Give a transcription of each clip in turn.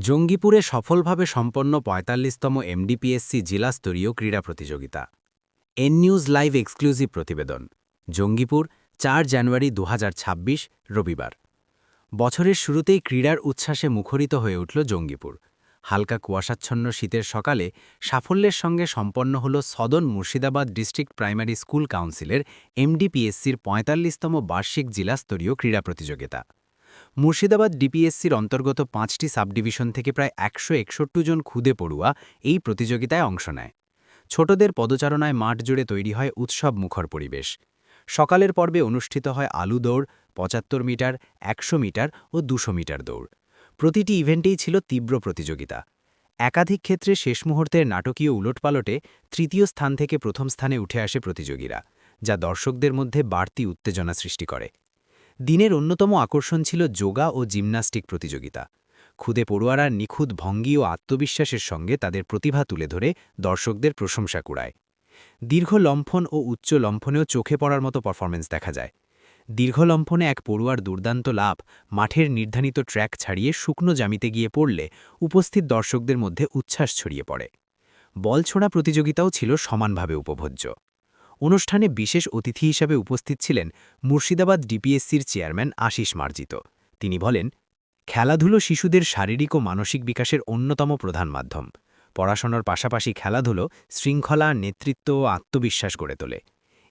জঙ্গিপুরে সফলভাবে সম্পন্ন ৪৫তম এমডিপিএসসি জেলাস্তরীয় ক্রীড়া প্রতিযোগিতা। এন নিউজ লাইভ এক্সক্লুসিভ প্রতিবেদন। জঙ্গিপুর ৪ জানুয়ারি ২০২৬ রবিবার। বছরের শুরুতেই ক্রীড়ার উচ্ছ্বাসে মুখরিত হয়ে উঠল জঙ্গিপুর। হালকা কুয়াশাচ্ছন্ন শীতের সকালে সাফল্যের সঙ্গে সম্পন্ন হল সদন মুর্শিদাবাদ ডিস্ট্রিক্ট প্রাইমারি স্কুল কাউন্সিলের এমডিপিএসসির ৪৫তম বার্ষিক জেলাস্তরীয় ক্রীড়া প্রতিযোগিতা। মুর্শিদাবাদ ডিপিএসসির অন্তর্গত ৫টি সাবডিভিশন থেকে প্রায় ১৬১ জন ক্ষুদে পড়ুয়া এই প্রতিযোগিতায় অংশ নেয়। ছোটদের পদচারণায় মাঠ জুড়ে তৈরি হয় উৎসব মুখর পরিবেশ। সকালের পর্বে অনুষ্ঠিত হয় আলু দৌড়, ৭৫ মিটার, ১০০ মিটার ও ২০০ মিটার দৌড়। প্রতিটি ইভেন্টেই ছিল তীব্র প্রতিযোগিতা। একাধিক ক্ষেত্রে শেষ মুহূর্তের নাটকীয় উলটপালটে তৃতীয় স্থান থেকে প্রথম স্থানে উঠে আসে প্রতিযোগীরা, যা দর্শকদের মধ্যে বাড়তি উত্তেজনা সৃষ্টি করে। দিনের অন্যতম আকর্ষণ ছিল যোগা ও জিমন্যাস্টিক প্রতিযোগিতা। ক্ষুদে পড়ুয়ারা নিখুঁত ভঙ্গি ও আত্মবিশ্বাসের সঙ্গে তাদের প্রতিভা তুলে ধরে দর্শকদের প্রশংসা কুড়ায়। দীর্ঘ লম্ফন ও উচ্চ লম্ফনেও চোখে পড়ার মতো পারফরমেন্স দেখা যায়। দীর্ঘ লম্ফনে এক পড়ুয়ার দুর্দান্ত লাভ মাঠের নির্ধারিত ট্র্যাক ছাড়িয়ে শুকনো জামিতে গিয়ে পড়লে উপস্থিত দর্শকদের মধ্যে উচ্ছ্বাস ছড়িয়ে পড়ে। বল ছোড়া প্রতিযোগিতাও ছিল সমানভাবে উপভোগ্য। অনুষ্ঠানে বিশেষ অতিথি হিসাবে উপস্থিত ছিলেন মুর্শিদাবাদ ডিপিএসসির চেয়ারম্যান আশিস মার্জিত। তিনি বলেন, খেলাধুলো শিশুদের শারীরিক ও মানসিক বিকাশের অন্যতম প্রধান মাধ্যম। পড়াশোনার পাশাপাশি খেলাধুলো শৃঙ্খলা, নেতৃত্ব ও আত্মবিশ্বাস গড়ে তোলে।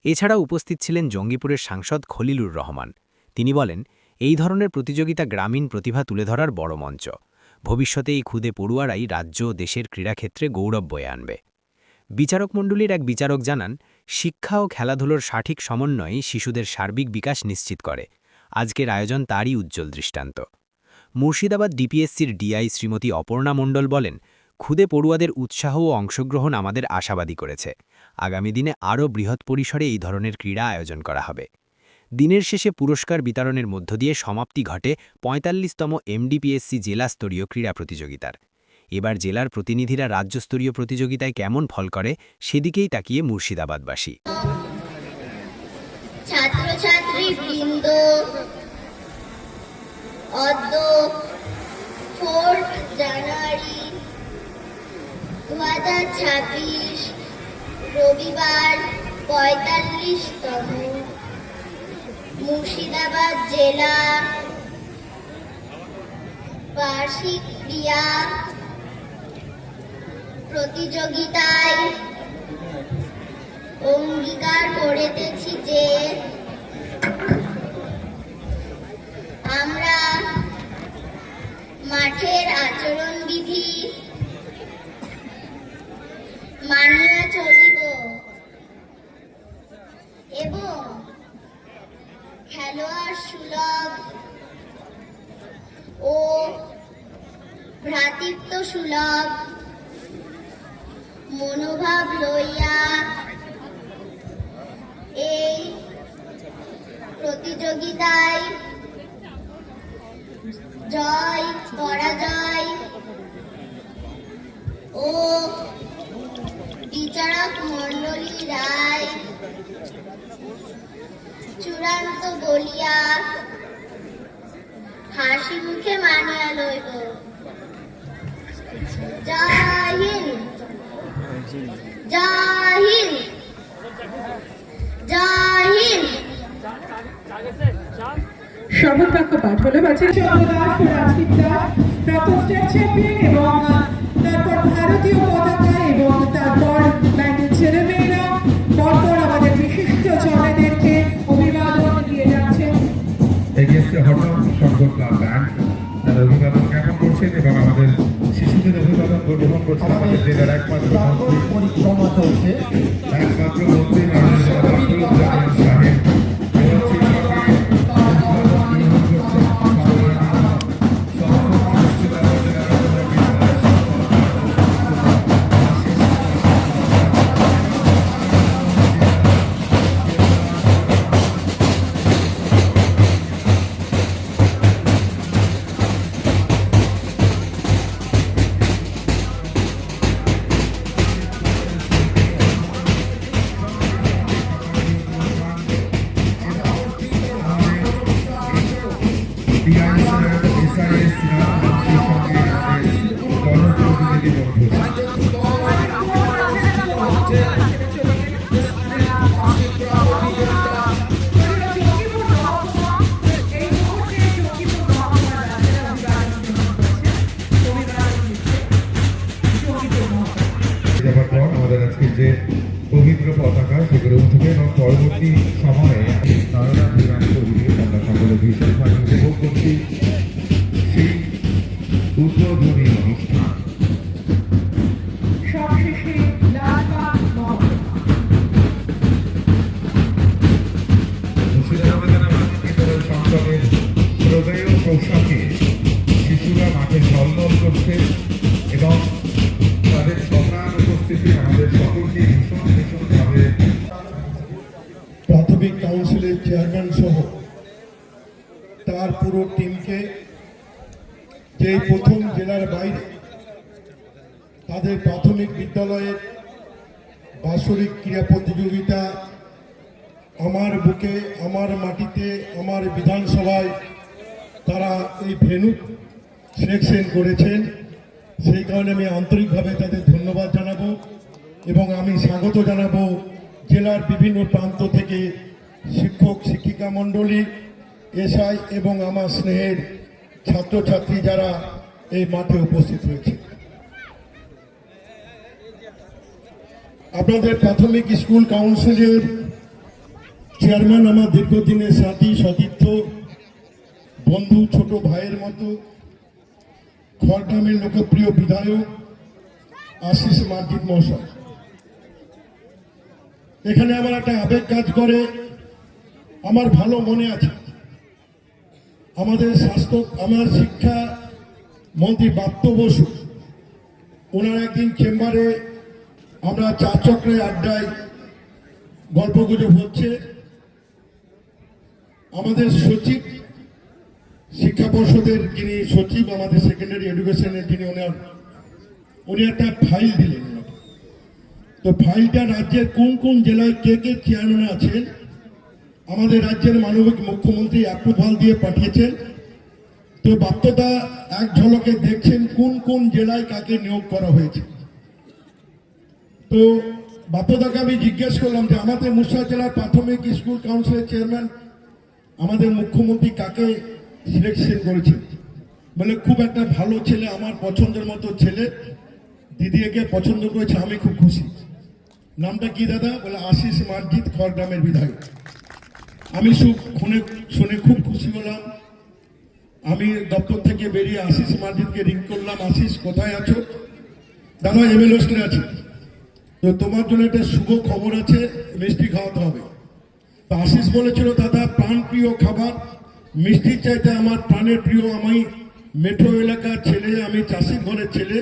এছাড়া উপস্থিত ছিলেন জঙ্গিপুরের সাংসদ খলিলুর রহমান। তিনি বলেন, এই ধরনের প্রতিযোগিতা গ্রামীণ প্রতিভা তুলে ধরার বড় মঞ্চ। ভবিষ্যতে এই ক্ষুদে পড়ুয়ারাই রাজ্য ও দেশের ক্রীড়াক্ষেত্রে গৌরব বয়ে আনবে। বিচারকমণ্ডলীর এক বিচারক জানান, শিক্ষা ও খেলাধুলোর সঠিক সমন্বয়ই শিশুদের সার্বিক বিকাশ নিশ্চিত করে। আজকের আয়োজন তারই উজ্জ্বল দৃষ্টান্ত। মুর্শিদাবাদ ডিপিএসসির ডিআই শ্রীমতী অপর্ণা মণ্ডল বলেন, ক্ষুদে পড়ুয়াদের উৎসাহ ও অংশগ্রহণ আমাদের আশাবাদী করেছে। আগামী দিনে আরও বৃহৎ পরিসরে এই ধরনের ক্রীড়া আয়োজন করা হবে। দিনের শেষে পুরস্কার বিতরণের মধ্য দিয়ে সমাপ্তি ঘটে ৪৫তম এমডিপিএসসি জেলাস্তরীয় ক্রীড়া প্রতিযোগিতার। এবার জেলার প্রতিনিধিরা রাজ্যস্তরীয় প্রতিযোগিতায় কেমন ফল করে সেদিকেই তাকিয়ে মুর্শিদাবাদবাসী। ছাত্রছাত্রীবৃন্দ, অদ্য 4 জানুয়ারি ২০২৬ রবিবার ৪৫তম মুর্শিদাবাদ জেলা বার্ষিক ক্রীড়া প্রতিযোগিতায় অঙ্গীকার করিতেছি যে আমরা মাঠের আচরণবিধি মানিয়া চলিব এবং খেলোয়াড় সুলভ ও ভ্রাতৃত্ব সুলভ মনোভাব লইয়া এই প্রতিযোগিতায় জয় পরাজয় ও বিচারক মণ্ডলী রায় চূড়ান্ত বলিয়া হাসি মুখে মানিয়া লইব। জয় হিন্দ, জয় হিন্দ, জয় হিন্দ। শপথ বাক্য পাঠ হলো এবং তারপর ভারতীয় পতাকা এবং তারপর ব্যান্ডের ছেলেমেয়েরা পরপর আমাদের বিশিষ্ট জনেদেরকে অভিবাদন দিয়ে যাচ্ছেন। তারা অভিবাদন জ্ঞাপন করছেন এবং আমাদের শিশুদের অভিবাদন গ্রহণ করছেন আমাদের জেলার একমাত্র মন্ত্রী সাহেব। The answer is বন্ধু যাবার পর আমাদের আজকে যে পবিত্র পতাকা সেগুলো উঠবে এবং পরবর্তী সময়ে নারদা বিরাম পরিবেশ আমরা সকলে ভীষণভাবে উপভোগ করছি সেই উদ্বোধনী অনুষ্ঠান। সবশেষে লালবাগ মহকুমা মুর্শিদাবাদের বিদ্যালয় সংসদের প্রদেয় পোশাকে শিশুরা মাঠে ঝলমল করছে এবং তাদের সমান উপস্থিতি আমাদের সকলকে ভীষণভাবে প্রাথমিক কাউন্সিলের চেয়ারম্যান সহ তার পুরো টিমকে যে প্রথম জেলার বাইরে তাদের প্রাথমিক বিদ্যালয়ের বাৎসরিক ক্রীড়া প্রতিযোগিতা আমার বুকে আমার মাটিতে আমার বিধানসভায় তারা এই ভেন্যু সিলেকশন করেছেন, সেই কারণে আমি আন্তরিকভাবে তাদের ধন্যবাদ জানাবো এবং আমি স্বাগত জানাবো জেলার বিভিন্ন প্রান্ত থেকে শিক্ষক শিক্ষিকা মণ্ডলী, এসআই এবং আমার স্নেহের ছাত্রছাত্রী যারা এই মাঠে উপস্থিত হয়েছে। আপনাদের প্রাথমিক স্কুল কাউন্সিলের চেয়ারম্যান আমার দীর্ঘদিনের সাথী সতীর্থ বন্ধু ছোট ভাইয়ের মতো খড়গ্রামের লোকপ্রিয় বিধায়ক আশিস মার্জিত মহাশয়। এখানে আমার একটা আবেগ কাজ করে, আমার ভালো মনে আছে আমাদের আমার শিক্ষা মন্ত্রী বাপ্ত বসু ওনার একদিন চেম্বারে আমরা চা চক্রে আড্ডায় গল্পগুজব হচ্ছে, আমাদের সচিব শিক্ষা পর্ষদের যিনি সচিব আমাদের সেকেন্ডারি এডুকেশনের যিনি উনি একটা ফাইল দিলেন। তো ফাইলটা রাজ্যের কোন কোন জেলায় কে কে চেয়ারম্যান আছেন আমাদের রাজ্যের মাননীয় মুখ্যমন্ত্রী অ্যাপ্রুভাল দিয়ে পাঠিয়েছেন। তো বাপ্তদা এক ঝলকে দেখছেন কোন কোন জেলায় কাকে নিয়োগ করা হয়েছে। তো বাপ্তদাকে আমি জিজ্ঞেস করলাম যে আমাদের মুর্শিদাবাদ জেলার প্রাথমিক স্কুল কাউন্সিলের চেয়ারম্যান আমাদের মুখ্যমন্ত্রী কাকে সিলেকশন করেছেন। বলে খুব একটা ভালো ছেলে, আমার পছন্দের মতো ছেলে, দিদি একে পছন্দ করেছে, আমি খুব খুশি। নামটা কি দাদা? বলে আশিস মার্জিত, খড়গ্রামের বিধায়ক। আমি শুনে খুব খুশি হলাম। আমি দপ্তর থেকে বেরিয়ে আশিস মার্জিতকে রিং করলাম, আশিস কোথায় আছো? দাদা এমএলএ হোস্টেলে আছি। তো তোমার জন্য একটা শুভ খবর আছে, মিষ্টি খাওয়াতে হবে। তো আশিস বলেছিল দাদা প্রাণ প্রিয় খাবার মিষ্টির চাইতে আমার প্রাণের প্রিয়, আমি মেট্রো এলাকার ছেলে, আমি চাষি ঘরের ছেলে,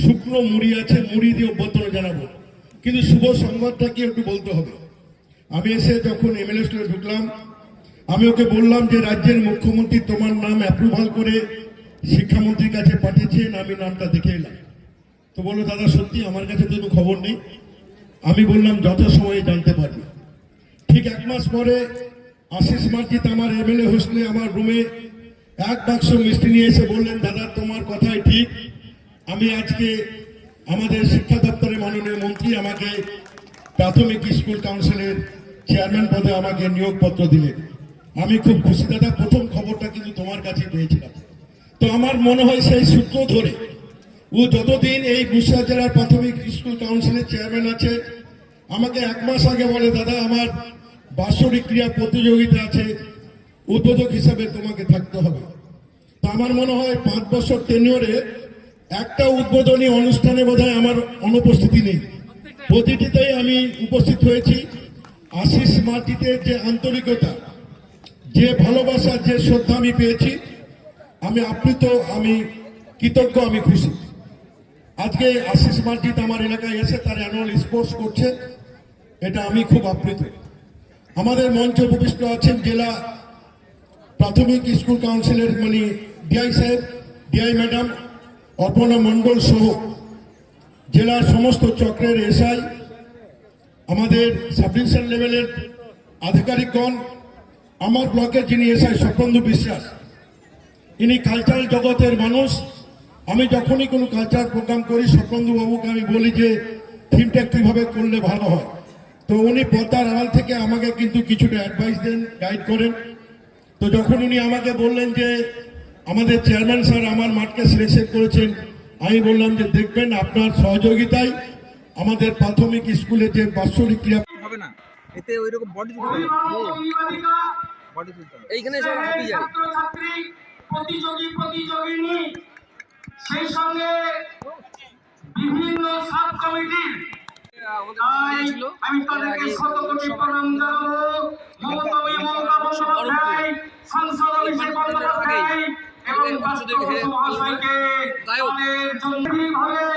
শুকনো মুড়ি আছে, মুড়ি দিয়ে অভ্যর্থনা জানাবো, কিন্তু শুভ সংবাদটা কি একটু বলতে হবে। আমি এসে যখন এমএলএ স্কুলে ঢুকলাম আমি ওকে বললাম যে রাজ্যের মুখ্যমন্ত্রী তোমার নাম অ্যাপ্রুভাল করে শিক্ষামন্ত্রীর কাছে পাঠিয়েছেন, আমি নামটা দেখে এলাম। তো বললো দাদা সত্যি? আমার কাছে তো কোনো খবর নেই। আমি বললাম যথাসময়ে জানতে পারবে। ঠিক 1 মাস পরে আশিস মার্জিত আমার এমএলএ হোস্টেলে আমার রুমে 1 বাক্স মিষ্টি নিয়ে এসে বললেন দাদা তোমার কথাই ঠিক, আমি আজকে আমাদের শিক্ষা দপ্তরের মাননীয় মন্ত্রী আমাকে প্রাথমিক স্কুল কাউন্সিলের চেয়ারম্যান পদে আমাকে নিয়োগপত্র দিলেন। আমি খুব খুশি দাদা, প্রথম খবরটা কিন্তু তোমার কাছে পেয়েছিলাম। তো আমার মনে হয় সেই সূত্র ধরে ও যতদিন এই মুর্শিদাবাদ জেলার প্রাথমিক স্কুল কাউন্সিলের চেয়ারম্যান আছে আমাকে 1 মাস আগে বলে দাদা আমার বাৎসরিক ক্রীড়া প্রতিযোগিতা আছে, উদ্বোধক হিসাবে তোমাকে থাকতে হবে। তো আমার মনে হয় 5 বছর টেনিওরে একটা উদ্বোধনী অনুষ্ঠানে বোধহয় আমার অনুপস্থিতি নেই, প্রতিটিতেই আমি উপস্থিত হয়েছি। আশিস মার্জিতের যে আন্তরিকতা, যে ভালোবাসা, যে শ্রদ্ধা আমি পেয়েছি, আমি আপ্লুত, আমি কৃতজ্ঞ, আমি খুশি। আজকে আশিস মার্জিত আমার এলাকায় এসে তার অ্যানুয়াল স্পোর্টস করছে, এটা আমি খুব আপ্লুত। আমাদের মঞ্চে উপবিষ্ট আছেন জেলা প্রাথমিক স্কুল কাউন্সিলের ডিআই সাহেব, ডিআই ম্যাডাম, অর্পণা মণ্ডল সহ জেলার সমস্ত চক্রের এসআই, আমাদের সাব ডিভিশন লেভেলের আধিকারিকগণ, আমার ব্লকের যিনি এসআই স্বপন বিশ্বাস, ইনি কালচারাল জগতের মানুষ, আমি যখনই কোনো কালচারাল প্রোগ্রাম করি স্বপনদু বাবুকে আমি বলি যে থিমটা কিভাবে করলে ভালো হয়। তো উনি পর্দার আড়াল থেকে আমাকে কিন্তু কিছুটা অ্যাডভাইস দেন, গাইড করেন। তো যখন উনি আমাকে বললেন যে আমাদের চেয়ারম্যান স্যার আমার মাঠকে সিলেকশন করেছেন, আমি বললাম যে দেখবেন আপনার সহযোগিতায় আমাদের প্রাথমিক স্কুলে যে বাৎসরিক ক্রীড়া হবে না, এতে ওই রকম বডি তুলতে হবে, বডি তুলতে হবে। এইখানে সব হাঁপি যায়। ছাত্রছাত্রী, প্রতিযোগিনী, সেই সঙ্গে বিভিন্ন সাব কমিটির, আমি তাদেরকে শত কোটি প্রণাম জানাবো। মমতা বন্দ্যোপাধ্যায়, সাংসদ অভিষেক বন্দ্যোপাধ্যায় এবং রাষ্ট্রপতি মহাশয়কে তাদের জন্মদিনভাবে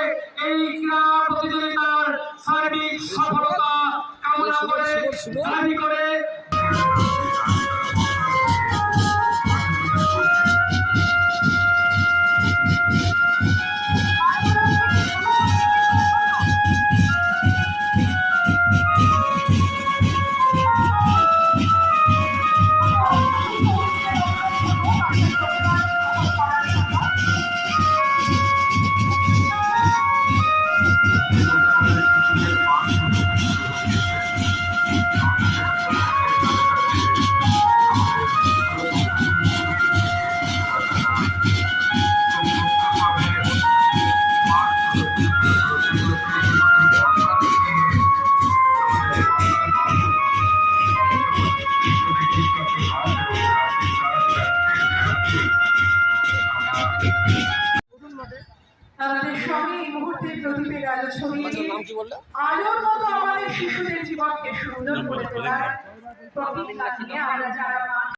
এই ক্রীড়া প্রতিযোগিতার সার্বিক সফলতা কামনা করে দাবি করে আমাদের সঙ্গে এই মুহূর্তে প্রদীপের আলো ছড়িয়ে নাম কি বললে? আলোর মতো আমাদের শিশুদের জীবনকে সুন্দর করে তোলার প্রতিজ্ঞা নিয়ে আমরা যারা